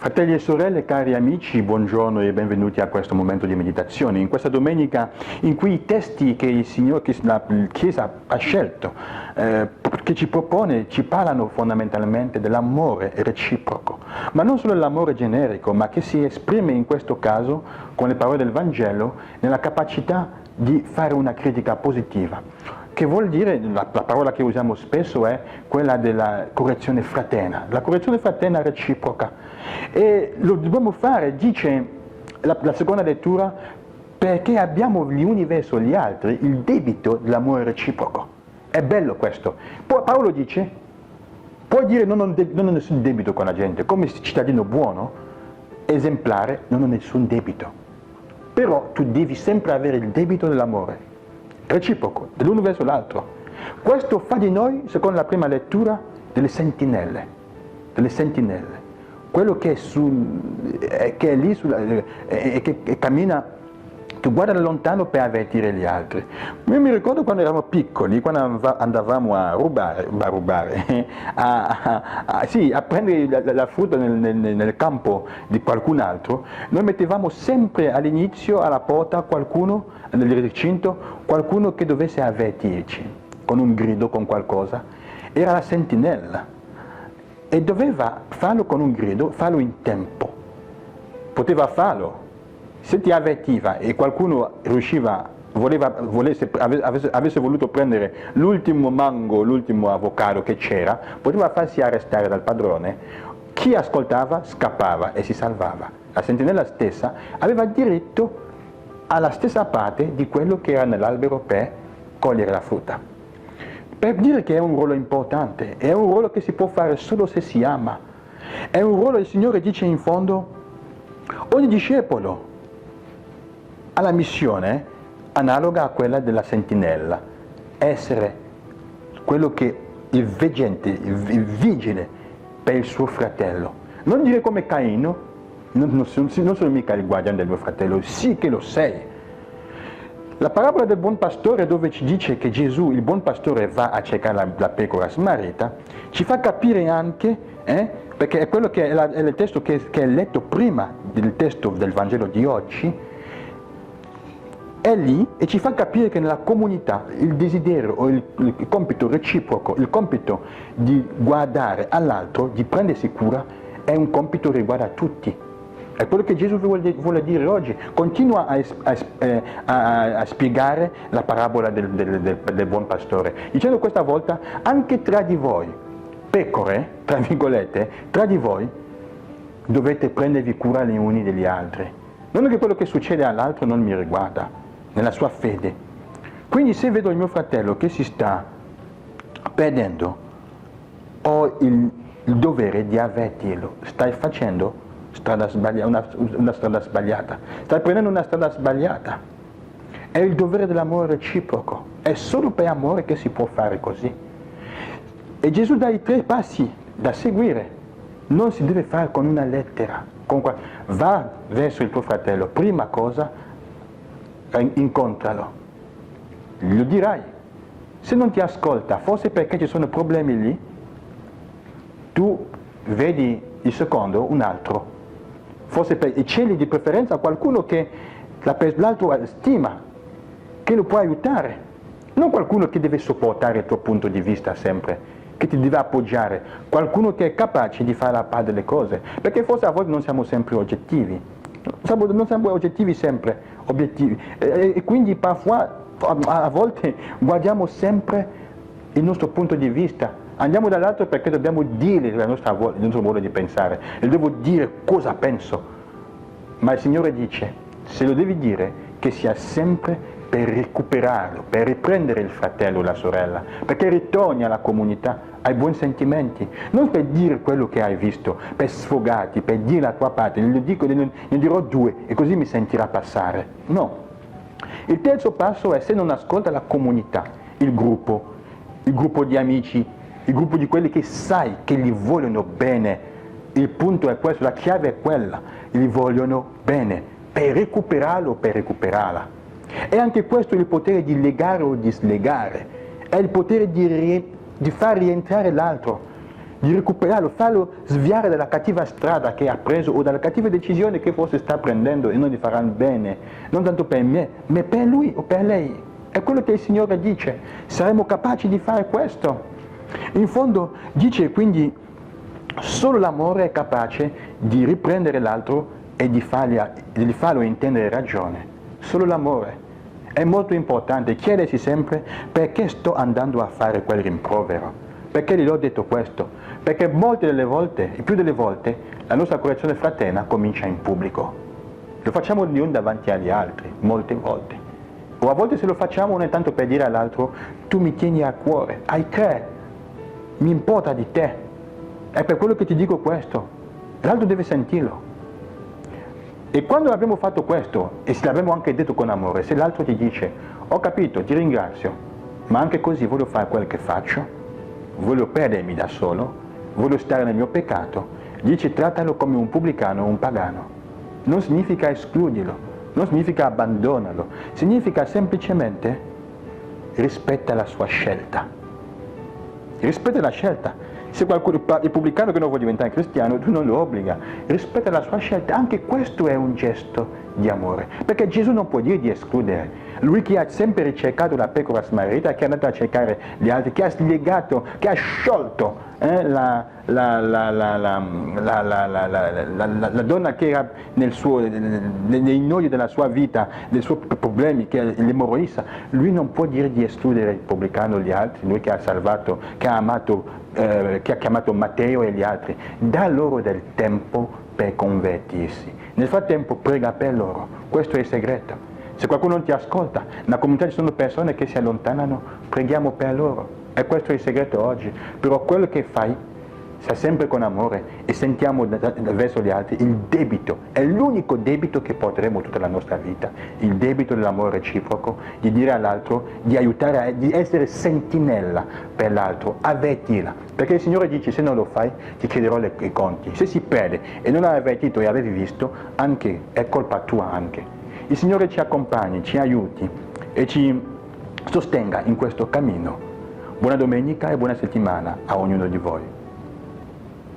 Fratelli e sorelle, cari amici, buongiorno e benvenuti a questo momento di meditazione. In questa domenica in cui i testi che il Signore, che la Chiesa ha scelto, che ci propone, ci parlano fondamentalmente dell'amore reciproco, ma non solo l'amore generico, ma che si esprime in questo caso, con le parole del Vangelo, nella capacità di fare una critica positiva. Che vuol dire, la parola che usiamo spesso è quella della correzione fraterna, la correzione fraterna reciproca. E lo dobbiamo fare, dice la seconda lettura, perché abbiamo gli uni verso gli altri il debito dell'amore reciproco. È bello questo. Poi Paolo dice, puoi dire non ho nessun debito con la gente, come cittadino buono, esemplare, non ho nessun debito. Però tu devi sempre avere il debito dell'amore reciproco, dell'uno verso l'altro. Questo fa di noi, secondo la prima lettura, delle sentinelle, quello che è lì che cammina, che guarda da lontano per avvertire gli altri. Io mi ricordo quando eravamo piccoli, quando andavamo a rubare, a prendere la frutta nel campo di qualcun altro, noi mettevamo sempre all'inizio alla porta qualcuno, nel recinto, qualcuno che dovesse avvertirci, con un grido, con qualcosa. Era la sentinella e doveva farlo con un grido, farlo in tempo. Poteva farlo. Se ti avvertiva e qualcuno riusciva, avesse voluto prendere l'ultimo mango, l'ultimo avocado che c'era, poteva farsi arrestare dal padrone. Chi ascoltava scappava e si salvava. La sentinella stessa aveva diritto alla stessa parte di quello che era nell'albero per cogliere la frutta. Per dire che è un ruolo importante, è un ruolo che si può fare solo se si ama. È un ruolo, il Signore dice in fondo, ogni discepolo ha la missione analoga a quella della sentinella, essere quello che il veggente, il vigile per il suo fratello. Non dire come Caino, non sono mica il guardiano del mio fratello, sì che lo sei. La parabola del buon pastore, dove ci dice che Gesù, il buon pastore, va a cercare la pecora smarrita, ci fa capire anche, perché è quello che è il testo che è letto prima del testo del Vangelo di oggi, è lì e ci fa capire che nella comunità il desiderio o il compito reciproco, il compito di guardare all'altro, di prendersi cura, è un compito che riguarda tutti. È quello che Gesù vuole dire oggi. Continua a spiegare la parabola del buon pastore, dicendo questa volta anche tra di voi, pecore, tra virgolette, tra di voi dovete prendervi cura gli uni degli altri. Non è che quello che succede all'altro non mi riguarda, nella sua fede. Quindi se vedo il mio fratello che si sta perdendo, ho il dovere di avvertirlo. Stai facendo una strada sbagliata, stai prendendo una strada sbagliata. È il dovere dell'amore reciproco, è solo per amore che si può fare così. E Gesù dà i 3 passi da seguire, non si deve fare con una lettera, va verso il tuo fratello, prima cosa incontralo, lo dirai. Se non ti ascolta, forse perché ci sono problemi lì, tu vedi il secondo, un altro, forse per i cieli di preferenza qualcuno che l'altro stima, che lo può aiutare, non qualcuno che deve sopportare il tuo punto di vista sempre, che ti deve appoggiare, qualcuno che è capace di fare la parte delle cose, perché forse a volte non siamo sempre oggettivi, non siamo oggettivi sempre, obiettivi, e quindi parfois, a volte guardiamo sempre il nostro punto di vista. Andiamo dall'altro perché dobbiamo dire il nostro modo di pensare, e devo dire cosa penso. Ma il Signore dice, se lo devi dire, che sia sempre per recuperarlo, per riprendere il fratello o la sorella, perché ritorni alla comunità, ai buoni sentimenti, non per dire quello che hai visto, per sfogarti, per dire la tua parte, ne dirò 2 e così mi sentirà passare. No. Il terzo passo è se non ascolta la comunità, il gruppo di amici, il gruppo di quelli che sai che gli vogliono bene. Il punto è questo, la chiave è quella, gli vogliono bene, per recuperarlo o per recuperarla. E anche questo è il potere di legare o di slegare, è il potere di far rientrare l'altro. di recuperarlo, farlo sviare dalla cattiva strada che ha preso o dalla cattiva decisione che forse sta prendendo e non gli faranno bene, non tanto per me, ma per lui o per lei. È quello che il Signore dice, saremo capaci di fare questo. In fondo dice quindi, solo l'amore è capace di riprendere l'altro e di farlo intendere ragione. Solo l'amore. È molto importante chiedersi sempre perché sto andando a fare quel rimprovero. Perché gli ho detto questo? Perché molte delle volte, e più delle volte, la nostra correzione fraterna comincia in pubblico. Lo facciamo non davanti agli altri, molte volte. O a volte se lo facciamo non è tanto per dire all'altro, tu mi tieni a cuore, hai credo, mi importa di te. È per quello che ti dico questo. L'altro deve sentirlo. E quando abbiamo fatto questo, e se l'abbiamo anche detto con amore, se l'altro ti dice, ho capito, ti ringrazio, ma anche così voglio fare quel che faccio, voglio perdermi da solo, voglio stare nel mio peccato, dice trattalo come un pubblicano o un pagano. Non significa escluderlo, non significa abbandonarlo, significa semplicemente rispetta la sua scelta. Rispetta la scelta. Se qualcuno, il pubblicano che non vuole diventare cristiano, tu non lo obbliga, rispetta la sua scelta, anche questo è un gesto di amore, perché Gesù non può dire di escludere. Lui che ha sempre ricercato la pecora smarrita, che è andato a cercare gli altri, che ha slegato, che ha sciolto la donna che era nei nodi della sua vita, dei suoi problemi, che è l'emorroissa, lui non può dire di escludere il pubblicano e gli altri, lui che ha salvato, che ha chiamato Matteo e gli altri, dà loro del tempo per convertirsi. Nel frattempo prega per loro, questo è il segreto. Se qualcuno non ti ascolta, nella comunità ci sono persone che si allontanano, preghiamo per loro. E questo è il segreto oggi. Però quello che fai, sta sempre con amore e sentiamo verso gli altri il debito. È l'unico debito che porteremo tutta la nostra vita. Il debito dell'amore reciproco, di dire all'altro, di aiutare, di essere sentinella per l'altro, avvertila. Perché il Signore dice, se non lo fai, ti chiederò i conti. Se si perde e non hai avvertito e avevi visto, anche, è colpa tua anche. Il Signore ci accompagni, ci aiuti e ci sostenga in questo cammino. Buona domenica e buona settimana a ognuno di voi.